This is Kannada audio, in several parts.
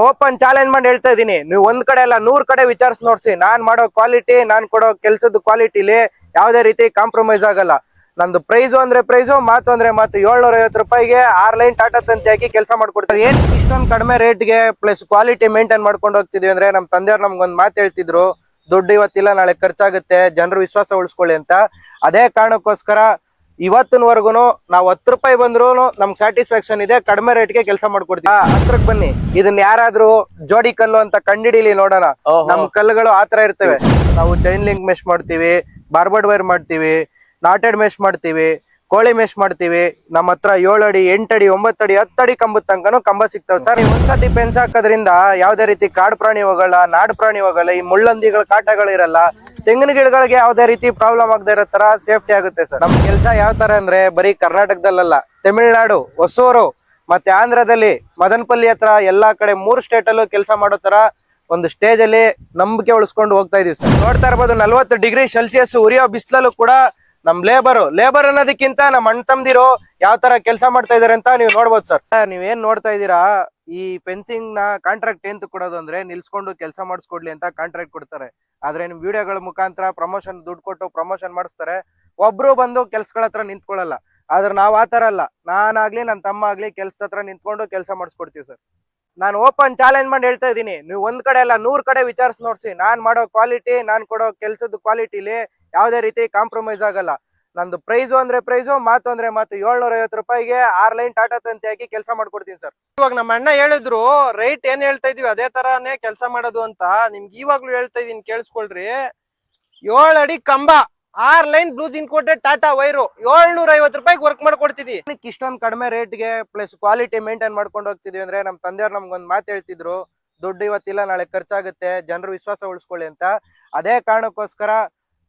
ಓಪನ್ ಚಾಲೆಂಜ್ ಮಾಡಿ ಹೇಳ್ತಾ ಇದೀನಿ, ನೀವು ಒಂದ್ ಕಡೆ ಅಲ್ಲ 100 ಕಡೆ ವಿಚಾರಿಸಿ ನೋಡ್ಸಿ. ನಾನ್ ಮಾಡೋ ಕ್ವಾಲಿಟಿ, ನಾನ್ ಕೊಡೋ ಕೆಲ್ಸದ ಕ್ವಾಲಿಟಿಲಿ ಯಾವ್ದೇ ರೀತಿ ಕಾಂಪ್ರಮೈಸ್ ಆಗಲ್ಲ. ನಂದು ಪ್ರೈಸ್ ಅಂದ್ರೆ ಪ್ರೈಸು, ಮಾತು ಅಂದ್ರೆ ಮಾತು. 750 ರೂಪಾಯಿಗೆ 6 ಲೈನ್ ಟಾಟಾ ತಂತಿ ಹಾಕಿ ಕೆಲಸ ಮಾಡ್ಕೊಡ್ತಾರೆ. ಏನ್ ಇಷ್ಟೊಂದು ಕಡಿಮೆ ರೇಟ್ಗೆ ಪ್ಲಸ್ ಕ್ವಾಲಿಟಿ ಮೇಂಟೈನ್ ಮಾಡ್ಕೊಂಡು ಹೋಗ್ತಿದ್ವಿ ಅಂದ್ರೆ, ನಮ್ ತಂದೆಯವ್ರು ನಮ್ಗೊಂದ್ ಮಾತು ಹೇಳ್ತಿದ್ರು, ದುಡ್ಡು ಇವತ್ತಿಲ್ಲ ನಾಳೆ ಖರ್ಚಾಗುತ್ತೆ, ಜನರು ವಿಶ್ವಾಸ ಉಳಿಸ್ಕೊಳ್ಳಿ ಅಂತ. ಅದೇ ಕಾರಣಕ್ಕೋಸ್ಕರ ಇವತ್ತಿನವರೆಗೂ ನಾವು 10 ರೂಪಾಯಿ ಬಂದ್ರು ನಮ್ಗೆ ಸ್ಯಾಟಿಸ್ಫ್ಯಾಕ್ಷನ್ ಇದೆ, ಕಡಿಮೆ ರೇಟ್ಗೆ ಕೆಲಸ ಮಾಡ್ಕೊಡ್ತೀವಿ. ಹತ್ರಕ್ ಬನ್ನಿ, ಇದನ್ನ ಯಾರಾದ್ರೂ ಜೋಡಿ ಕಲ್ಲು ಅಂತ ಕಂಡಿಡಿಲಿ ನೋಡೋಣ. ನಮ್ ಕಲ್ಲುಗಳು ಆತರ ಇರ್ತವೆ. ನಾವು ಚೈನ್ ಲಿಂಕ್ ಮೆಶ್ ಮಾಡ್ತೀವಿ, ಬಾರ್ಬರ್ಡ್ ವೈರ್ ಮಾಡ್ತೀವಿ, ನಾಟೆಡ್ ಮೆಶ್ ಮಾಡ್ತೀವಿ, ಕೋಳಿ ಮೆಶ್ ಮಾಡ್ತೀವಿ. ನಮ್ಮ ಹತ್ರ 7 ಅಡಿ 8 ಅಡಿ 9 ಅಡಿ 10 ಅಡಿ ಕಂಬದ ತನಕನೂ ಕಂಬ ಸಿಗ್ತಾವೆ ಸರ್. ಒಂದ್ಸತಿ ಪೆನ್ಸ್ ಹಾಕೋದ್ರಿಂದ ಯಾವ್ದೇ ರೀತಿ ಕಾಡು ಪ್ರಾಣಿ ಹೋಗಲ್ಲ, ನಾಡು ಪ್ರಾಣಿ ಹೋಗಲ್ಲ, ಈ ಮುಳ್ಳಂದಿಗಳ ಕಾಟಗಳಿರಲ್ಲ. ತೆಂಗಿನ ಗಿಡಗಳಿಗೆ ಯಾವ್ದೇ ರೀತಿ ಪ್ರಾಬ್ಲಮ್ ಆಗದೆ ಇರೋ ತರ ಸೇಫ್ಟಿ ಆಗುತ್ತೆ ಸರ್. ನಮ್ ಕೆಲಸ ಯಾವ ತರ ಅಂದ್ರೆ, ಬರೀ ಕರ್ನಾಟಕದಲ್ಲ, ತಮಿಳ್ನಾಡು, ಹೊಸೂರು ಮತ್ತೆ ಆಂಧ್ರದಲ್ಲಿ ಮದನಪಲ್ಲಿ ಹತ್ರ ಎಲ್ಲಾ ಕಡೆ 3 ಸ್ಟೇಟ್ ಅಲ್ಲೂ ಕೆಲಸ ಮಾಡೋ ತರ ಒಂದು ಸ್ಟೇಜ್ ಅಲ್ಲಿ ನಂಬಿಕೆ ಉಳಿಸ್ಕೊಂಡು ಹೋಗ್ತಾ ಇದೀವಿ ಸರ್. ನೋಡ್ತಾ ಇರ್ಬೋದು, 40 ಡಿಗ್ರಿ ಸೆಲ್ಸಿಯಸ್ ಉರಿಯೋ ಬಿಸಿಲಲ್ಲೂ ಕೂಡ ನಮ್ ಲೇಬರ್ ಅನ್ನೋದಕ್ಕಿಂತ ನಮ್ ಅಣ್ಣ ತಮ್ದಿರು ಯಾವ ತರ ಕೆಲಸ ಮಾಡ್ತಾ ಇದಾರೆ ಅಂತ ನೀವು ನೋಡ್ಬೋದು ಸರ್. ನೀವೇನ್ ನೋಡ್ತಾ ಇದೀರಾ, ಈ ಫೆನ್ಸಿಂಗ್ ನ ಕಾಂಟ್ರಾಕ್ಟ್ ಏನ್ ಕೊಡೋದು ಅಂದ್ರೆ, ನಿಲ್ಸ್ಕೊಂಡು ಕೆಲಸ ಮಾಡಿಸ್ಕೊಡ್ಲಿ ಅಂತ ಕಾಂಟ್ರಾಕ್ಟ್ ಕೊಡ್ತಾರೆ. ಆದ್ರೆ ನಿಮ್ ವಿಡಿಯೋಗಳ ಮುಖಾಂತರ ಪ್ರಮೋಷನ್ ದುಡ್ಡು ಕೊಟ್ಟು ಪ್ರಮೋಷನ್ ಮಾಡಿಸ್ತಾರೆ. ಒಬ್ರು ಬಂದು ಕೆಲ್ಸಗಳ ಹತ್ರ ನಿಂತ್ಕೊಳ್ಳಲ್ಲ. ಆದ್ರೆ ನಾವ್ ಆತರ ಅಲ್ಲ, ನಾನಾಗ್ಲಿ ನನ್ ತಮ್ಮ ಆಗ್ಲಿ ಕೆಲ್ಸದ ಹತ್ರ ನಿಂತ್ಕೊಂಡು ಕೆಲಸ ಮಾಡಿಸ್ಕೊಡ್ತೀವಿ ಸರ್. ನಾನು ಓಪನ್ ಚಾಲೆಂಜ್ ಮಾಡಿ ಹೇಳ್ತಾ ಇದೀನಿ, ನೀವು ಒಂದ್ ಕಡೆ ಅಲ್ಲ 100 ಕಡೆ ವಿಚಾರಿಸಿ ನೋಡ್ಸಿ. ನಾನ್ ಮಾಡೋ ಕ್ವಾಲಿಟಿ, ನಾನ್ ಕೊಡೋ ಕೆಲ್ಸದ ಕ್ವಾಲಿಟಿಲಿ ಯಾವ್ದೇ ರೀತಿ ಕಾಂಪ್ರಮೈಸ್ ಆಗಲ್ಲ. ನಂದು ಪ್ರೈಸು ಅಂದ್ರೆ ಪ್ರೈಸು, ಮಾತು ಅಂದ್ರೆ ಮಾತು. 750 ರೂಪಾಯಿಗೆ 6 ಲೈನ್ ಟಾಟಾ ತಂತಿ ಹಾಕಿ ಕೆಲಸ ಮಾಡ್ಕೊಡ್ತೀನಿ ಸರ್. ಇವಾಗ ನಮ್ಮ ಅಣ್ಣ ಹೇಳಿದ್ರು ರೈಟ್ ಏನ್ ಹೇಳ್ತಾ ಇದೀವಿ ಅದೇ ತರಾನೇ ಕೆಲಸ ಮಾಡೋದು ಅಂತ. ನಿಮ್ಗೆ ಇವಾಗ್ಲೂ ಹೇಳ್ತಾ ಇದೀನಿ, ಕೇಳಿಸ್ಕೊಳ್ರಿ. 7 ಅಡಿ ಕಂಬ, 6 ಲೈನ್ ಬ್ಲೂಸ್ ಇನ್ಕೋಟೆಡ್ ಟಾಟಾ ವೈರು, 750 ರೂಪಾಯಿಗೆ ವರ್ಕ್ ಮಾಡ್ಕೊಡ್ತಿದ್ವಿ. ಇಷ್ಟೊಂದು ಕಡಿಮೆ ರೇಟ್ಗೆ ಪ್ಲಸ್ ಕ್ವಾಲಿಟಿ ಮೇಂಟೈನ್ ಮಾಡ್ಕೊಂಡು ಹೋಗ್ತಿದ್ವಿ ಅಂದ್ರೆ, ನಮ್ ತಂದೆಯವ್ರು ನಮ್ಗೊಂದ್ ಮಾತು ಹೇಳ್ತಿದ್ರು, ದುಡ್ಡು ಇವತ್ತಿಲ್ಲ ನಾಳೆ ಖರ್ಚಾಗುತ್ತೆ, ಜನರು ವಿಶ್ವಾಸ ಉಳಿಸ್ಕೊಳ್ಳಿ ಅಂತ. ಅದೇ ಕಾರಣಕ್ಕೋಸ್ಕರ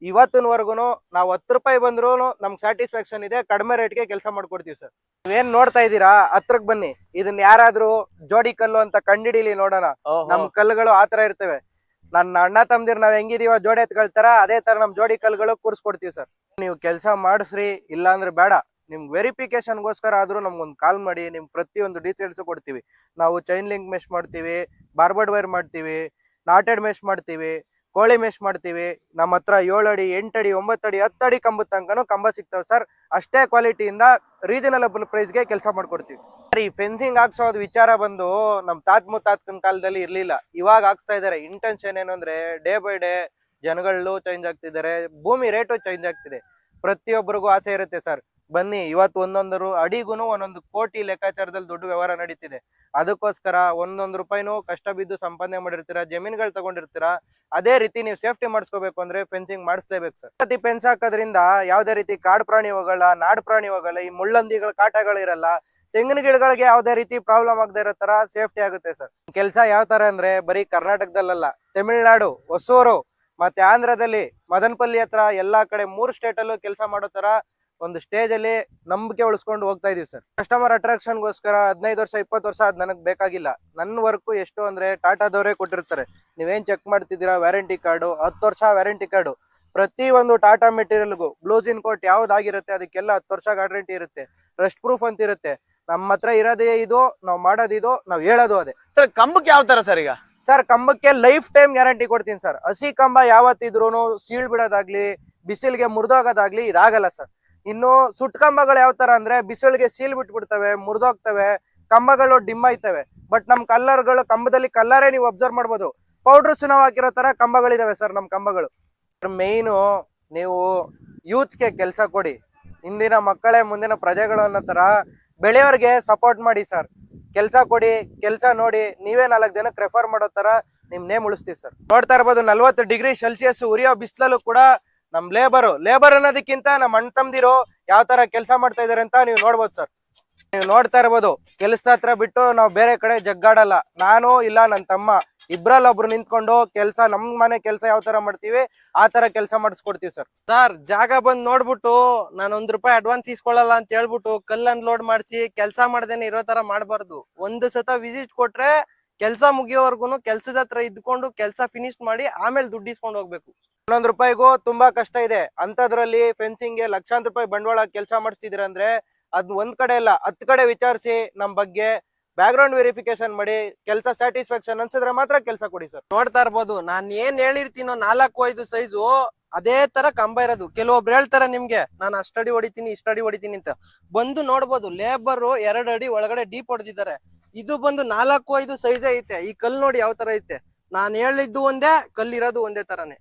ಇವತ್ತಿನವರೆಗೂ ನಾವು 10 ರೂಪಾಯಿ ಬಂದ್ರು ನಮ್ಗೆ ಸ್ಯಾಟಿಸ್ಫ್ಯಾಕ್ಷನ್ ಇದೆ, ಕಡಿಮೆ ರೇಟ್ಗೆ ಕೆಲಸ ಮಾಡ್ಕೊಡ್ತೀವಿ ಸರ್. ನೀವೇನ್ ನೋಡ್ತಾ ಇದೀರಾ, ಹತ್ರಕ್ ಬನ್ನಿ, ಇದನ್ನ ಯಾರಾದ್ರೂ ಜೋಡಿ ಕಲ್ಲು ಅಂತ ಕಂಡಿಡಿಲಿ ನೋಡೋಣ. ನಮ್ ಕಲ್ಲುಗಳು ಆತರ ಇರ್ತವೆ. ನನ್ನ ಅಣ್ಣ ತಮ್ದಿರ್ ನಾವ್ ಹೆಂಗಿದೀವ ಜೋಡಿ ಎತ್ಕೊಳ್ತಾರ, ಅದೇ ತರ ನಮ್ ಜೋಡಿ ಕಲ್ಗಳು ಕೂರ್ಸ್ಕೊಡ್ತೀವಿ ಸರ್. ನೀವು ಕೆಲಸ ಮಾಡಿಸ್ರಿ, ಇಲ್ಲ ಅಂದ್ರೆ ಬೇಡ. ನಿಮ್ಗೆ ವೆರಿಫಿಕೇಶನ್ಗೋಸ್ಕರ ಆದ್ರೂ ನಮ್ಗೊಂದು ಕಾಲ್ ಮಾಡಿ, ನಿಮ್ ಪ್ರತಿಯೊಂದು ಡೀಟೇಲ್ಸ್ ಕೊಡ್ತೀವಿ. ನಾವು ಚೈನ್ ಲಿಂಕ್ ಮೆಶ್ ಮಾಡ್ತೀವಿ, ಬಾರ್ಬರ್ಡ್ ವೈರ್ ಮಾಡ್ತೀವಿ, ನಾಟೆಡ್ ಮೆಶ್ ಮಾಡ್ತೀವಿ, ಕೋಳಿ ಮೆಶ್ ಮಾಡ್ತೀವಿ. ನಮ್ಮ ಹತ್ರ 7 ಅಡಿ 8 ಅಡಿ 9 ಅಡಿ 10 ಅಡಿ ಕಂಬದ ತನಕನೂ ಕಂಬ ಸಿಗ್ತಾವೆ ಸರ್. ಅಷ್ಟೇ ಕ್ವಾಲಿಟಿಯಿಂದ ರೀಸನಬಲ್ ಪ್ರೈಸ್ಗೆ ಕೆಲಸ ಮಾಡ್ಕೊಡ್ತೀವಿ. ಈ ಫೆನ್ಸಿಂಗ್ ಹಾಕ್ಸೋದು ವಿಚಾರ ಬಂದು ನಮ್ ತಾತ್ ಮುತ್ತಾತ್ಕನ್ ಕಾಲದಲ್ಲಿ ಇರ್ಲಿಲ್ಲ, ಇವಾಗ ಹಾಕ್ಸ್ತಾ ಇದಾರೆ. ಇಂಟೆನ್ಷನ್ ಏನು ಅಂದ್ರೆ, ಡೇ ಬೈ ಡೇ ಜನಗಳು ಚೇಂಜ್ ಆಗ್ತಿದ್ದಾರೆ, ಭೂಮಿ ರೇಟು ಚೇಂಜ್ ಆಗ್ತಿದೆ. ಪ್ರತಿಯೊಬ್ಬರಿಗೂ ಆಸೆ ಇರುತ್ತೆ ಸರ್, ಬನ್ನಿ ಇವತ್ತು ಒಂದೊಂದು ಅಡಿಗೂ 1 ಕೋಟಿ ಲೆಕ್ಕಾಚಾರದಲ್ಲಿ ದುಡ್ಡು ವ್ಯವಹಾರ ನಡೀತಿದೆ. ಅದಕ್ಕೋಸ್ಕರ 1 ರೂಪಾಯಿನೂ ಕಷ್ಟ ಬಿದ್ದು ಸಂಪಾದನೆ ಮಾಡಿರ್ತೀರಾ, ಜಮೀನುಗಳು ತಗೊಂಡಿರ್ತೀರಾ. ಅದೇ ರೀತಿ ನೀವು ಸೇಫ್ಟಿ ಮಾಡಿಸ್ಕೋಬೇಕು ಅಂದ್ರೆ ಫೆನ್ಸಿಂಗ್ ಮಾಡಿಸ್ಲೇಬೇಕು ಸರ್. ಪ್ರತಿ ಫೆನ್ಸ್ ಹಾಕೋದ್ರಿಂದ ಯಾವ್ದೇ ರೀತಿ ಕಾಡು ಪ್ರಾಣಿ ಹೋಗಲ್ಲ, ನಾಡು ಪ್ರಾಣಿ ಹೋಗಲ್ಲ, ಈ ಮುಳ್ಳಂದಿಗಳ ಕಾಟಗಳಿರಲ್ಲ. ತೆಂಗಿನ ಗಿಡಗಳಿಗೆ ಯಾವ್ದೇ ರೀತಿ ಪ್ರಾಬ್ಲಮ್ ಆಗದೆ ಇರೋ ತರ ಸೇಫ್ಟಿ ಆಗುತ್ತೆ ಸರ್. ಕೆಲಸ ಯಾವ ತರ ಅಂದ್ರೆ, ಬರೀ ಕರ್ನಾಟಕದಲ್ಲ, ತಮಿಳ್ನಾಡು, ಹೊಸೂರು ಮತ್ತೆ ಆಂಧ್ರದಲ್ಲಿ ಮದನಪಲ್ಲಿ ಹತ್ರ ಎಲ್ಲಾ ಕಡೆ 3 ಸ್ಟೇಟ್ ಅಲ್ಲೂ ಕೆಲಸ ಮಾಡೋ ತರ ಒಂದು ಸ್ಟೇಜ್ ಅಲ್ಲಿ ನಂಬಿಕೆ ಉಳಿಸ್ಕೊಂಡು ಹೋಗ್ತಾ ಇದೀವಿ ಸರ್. ಕಸ್ಟಮರ್ ಅಟ್ರಾಕ್ಷನ್ಗೋಸ್ಕರ 15 ವರ್ಷ 20 ವರ್ಷ ಅದ್ ನನಗ್ ಬೇಕಾಗಿಲ್ಲ. ನನ್ನ ವರ್ಕ್ ಎಷ್ಟು ಅಂದ್ರೆ, ಟಾಟಾದವರೇ ಕೊಟ್ಟಿರ್ತಾರೆ. ನೀವೇನ್ ಚೆಕ್ ಮಾಡ್ತಿದ್ದೀರಾ, ವ್ಯಾರಂಟಿ ಕಾರ್ಡು 10 ವರ್ಷ ವ್ಯಾರಂಟಿ ಕಾರ್ಡು. ಪ್ರತಿ ಒಂದು ಟಾಟಾ ಮೆಟೀರಿಯಲ್ಗೂ ಬ್ಲೂಸ್ ಇನ್ ಕೋಟ್ ಯಾವ್ದಾಗಿರುತ್ತೆ ಅದಕ್ಕೆಲ್ಲ 10 ವರ್ಷ ಗ್ಯಾರಂಟಿ ಇರುತ್ತೆ. ರಸ್ಟ್ ಪ್ರೂಫ್ ಅಂತ ಇರುತ್ತೆ. ನಮ್ಮ ಹತ್ರ ಇರೋದೇ ಇದು, ನಾವ್ ಮಾಡೋದಿದು, ನಾವ್ ಹೇಳೋದು ಅದೇ. ಕಂಬಕ್ಕೆ ಯಾವ ತರ ಸರ್? ಈಗ ಸರ್ ಕಂಬಕ್ಕೆ ಲೈಫ್ ಟೈಮ್ ಗ್ಯಾರಂಟಿ ಕೊಡ್ತೀನಿ ಸರ್. ಹಸಿ ಕಂಬ ಯಾವತ್ತಿದ್ರು ಸೀಳ್ ಬಿಡೋದಾಗ್ಲಿ, ಬಿಸಿಲ್ಗೆ ಮುರಿದೋಗೋದಾಗ್ಲಿ ಇದಾಗಲ್ಲ ಸರ್. ಇನ್ನು ಸುಟ್ ಕಂಬಗಳು ಯಾವ ತರ ಅಂದ್ರೆ, ಬಿಸಿಲಿಗೆ ಸೀಲ್ ಬಿಟ್ಬಿಡ್ತವೆ, ಮುರಿದೋಗ್ತವೆ, ಕಂಬಗಳು ಡಿಮ್ ಆಯ್ತವೆ. ಬಟ್ ನಮ್ ಕಲ್ಲರ್ಗಳು, ಕಂಬದಲ್ಲಿ ಕಲ್ಲರೇ ನೀವು ಅಬ್ಸರ್ವ್ ಮಾಡ್ಬೋದು, ಪೌಡರ್ ಸುನಾವ್ ಹಾಕಿರೋ ತರ ಕಂಬಗಳಿದಾವೆ ಸರ್ ನಮ್ ಕಂಬಗಳು. ಮೇಯ್ನು ನೀವು ಯೂತ್ಸ್ಗೆ ಕೆಲಸ ಕೊಡಿ, ಇಂದಿನ ಮಕ್ಕಳೇ ಮುಂದಿನ ಪ್ರಜೆಗಳು ಅನ್ನೋ ತರ ಬೆಳೆಯೋರ್ಗೆ ಸಪೋರ್ಟ್ ಮಾಡಿ ಸರ್. ಕೆಲಸ ಕೊಡಿ, ಕೆಲಸ ನೋಡಿ, ನೀವೇ 4 ಜನಕ್ಕೆ ರೆಫರ್ ಮಾಡೋ ತರ ನಿಮ್ ನೇಮ್ ಉಳಿಸ್ತೀವಿ ಸರ್. ನೋಡ್ತಾ ಇರ್ಬೋದು, 40 ಡಿಗ್ರಿ ಸೆಲ್ಸಿಯಸ್ ಉರಿಯೋ ಬಿಸಿಲಲ್ಲೂ ಕೂಡ ನಮ್ ಲೇಬರ್ ಅನ್ನೋದಕ್ಕಿಂತ ನಮ್ ಅಣ್ಣ ತಮ್ದಿರು ಯಾವ ತರ ಕೆಲಸ ಮಾಡ್ತಾ ಇದಾರೆ ಅಂತ ನೀವು ನೋಡ್ಬೋದು ಸರ್. ನೀವು ನೋಡ್ತಾ ಇರ್ಬೋದು, ಕೆಲಸ ಹತ್ರ ಬಿಟ್ಟು ನಾವು ಬೇರೆ ಕಡೆ ಜಗ್ಗಾಡಲ್ಲ. ನಾನು ಇಲ್ಲ ನನ್ನ ತಮ್ಮ ಇಬ್ರಲ್ಲಿ ಒಬ್ರು ನಿಂತ್ಕೊಂಡು ಕೆಲಸ, ನಮ್ ಮನೆ ಕೆಲಸ ಯಾವ ತರ ಮಾಡ್ತೀವಿ ಆ ತರ ಕೆಲಸ ಮಾಡಿಸ್ಕೊಡ್ತೀವಿ ಸರ್. ಸರ್ ಜಾಗ ಬಂದ್ ನೋಡ್ಬಿಟ್ಟು ನಾನು 1 ರೂಪಾಯಿ ಅಡ್ವಾನ್ಸ್ ಇಸ್ಕೊಳ್ಳಲ್ಲ ಅಂತ ಹೇಳ್ಬಿಟ್ಟು ಕಲ್ಲನ್ ಲೋಡ್ ಮಾಡಿಸಿ ಕೆಲಸ ಮಾಡ್ದೇನೆ ಇರೋ ತರ ಮಾಡ್ಬಾರ್ದು. ಒಂದು ಸತ ವಿಸಿಟ್ ಕೊಟ್ರೆ ಕೆಲಸ ಮುಗಿಯೋವರ್ಗುನು ಕೆಲ್ಸದ ಹತ್ರ ಇದ್ಕೊಂಡು ಕೆಲಸ ಫಿನಿಶ್ ಮಾಡಿ ಆಮೇಲೆ ದುಡ್ಡು ಇಸ್ಕೊಂಡು ಹೋಗ್ಬೇಕು. 11 ರೂಪಾಯಿಗೂ ತುಂಬಾ ಕಷ್ಟ ಇದೆ. ಅಂತದ್ರಲ್ಲಿ ಫೆನ್ಸಿಂಗ್ ಗೆ ಲಕ್ಷಾಂತರ ರೂಪಾಯಿ ಬಂಡವಾಳ ಕೆಲಸ ಮಾಡಿಸ್ತಿದ್ರ ಅಂದ್ರೆ, ಅದ್ ಒಂದ್ ಕಡೆ ಇಲ್ಲ 10 ಕಡೆ ವಿಚಾರಿಸಿ ನಮ್ ಬಗ್ಗೆ ಬ್ಯಾಕ್ ಗ್ರೌಂಡ್ ವೆರಿಫಿಕೇಶನ್ ಮಾಡಿ, ಕೆಲಸ ಸ್ಯಾಟಿಸ್ಫ್ಯಾಕ್ಷನ್ ಅನ್ಸಿದ್ರೆ ಮಾತ್ರ ಕೆಲಸ ಕೊಡಿ ಸರ್. ನೋಡ್ತಾ ಇರ್ಬೋದು, ನಾನ್ ಏನ್ ಹೇಳಿರ್ತೀನೋ 4-5 ಸೈಜು ಅದೇ ತರ ಕಂಬ ಇರೋದು. ಕೆಲವೊಬ್ರು ಹೇಳ್ತಾರೆ ನಿಮ್ಗೆ ನಾನು ಅಷ್ಟಡಿ ಹೊಡಿತೀನಿ ಇಷ್ಟಡಿ ಹೊಡಿತೀನಿ ಅಂತ. ಬಂದು ನೋಡ್ಬೋದು, ಲೇಬರ್ 2 ಅಡಿ ಒಳಗಡೆ ಡೀಪ್ ಹೊಡೆದಿದ್ದಾರೆ. ಇದು ಬಂದು 4-5 ಸೈಜ್ ಐತೆ. ಈ ಕಲ್ಲು ನೋಡಿ ಯಾವ ತರ ಐತೆ. ನಾನ್ ಹೇಳಿದ್ದು ಒಂದೇ, ಕಲ್ಲಿರೋದು ಒಂದೇ ತರನೇ.